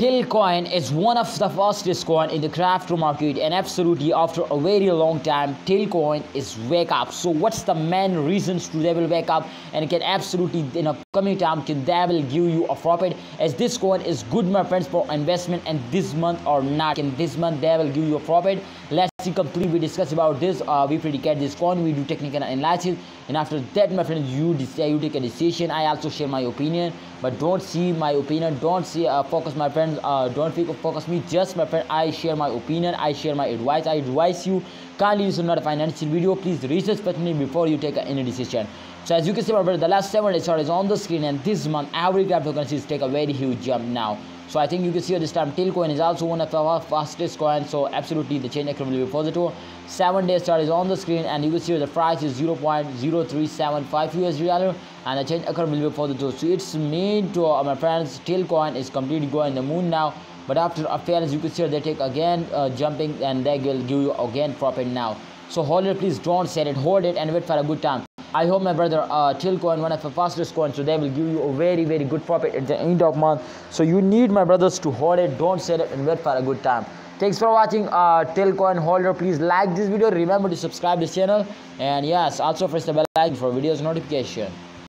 Telcoin is one of the fastest coin in the crypto market, and absolutely after a very long time Telcoin is wake up. So what's the main reasons to they will wake up and can absolutely in a coming time can they will give you a profit, as this coin is good my friends for investment, and this month or not in this month they will give you a profit. Let's see complete we discuss about this. We predicate this coin, we do technical analysis, and after that my friends you decide, you take a decision. I also share my opinion, but don't see my opinion, don't see focus my friends, don't focus me, just my friend I share my opinion, I share my advice. I advise you kindly, this is not a financial video, please research me before you take any decision. So as you can see my friend, the last 7 days is on the screen, and this month every cryptocurrencies take a very huge jump now. So I think you can see this time Telcoin is also one of the fastest coins, so absolutely the change occur will be positive. 7 days chart is on the screen, and you can see the price is 0.0375 USD dollar, and the change occur will be positive. So it's mean to my friends Telcoin is completely going the moon now, but after a fail as you can see they take again jumping, and they will give you again profit now. So hold it, please don't sell it, hold it and wait for a good time. I hope my brother Telcoin one of the fastest coins, so they will give you a very good profit at the end of month. So you need my brothers to hold it, don't sell it, and wait for a good time. Thanks for watching Telcoin holder. Please like this video, remember to subscribe this channel, and yes, also press the bell icon for videos notification.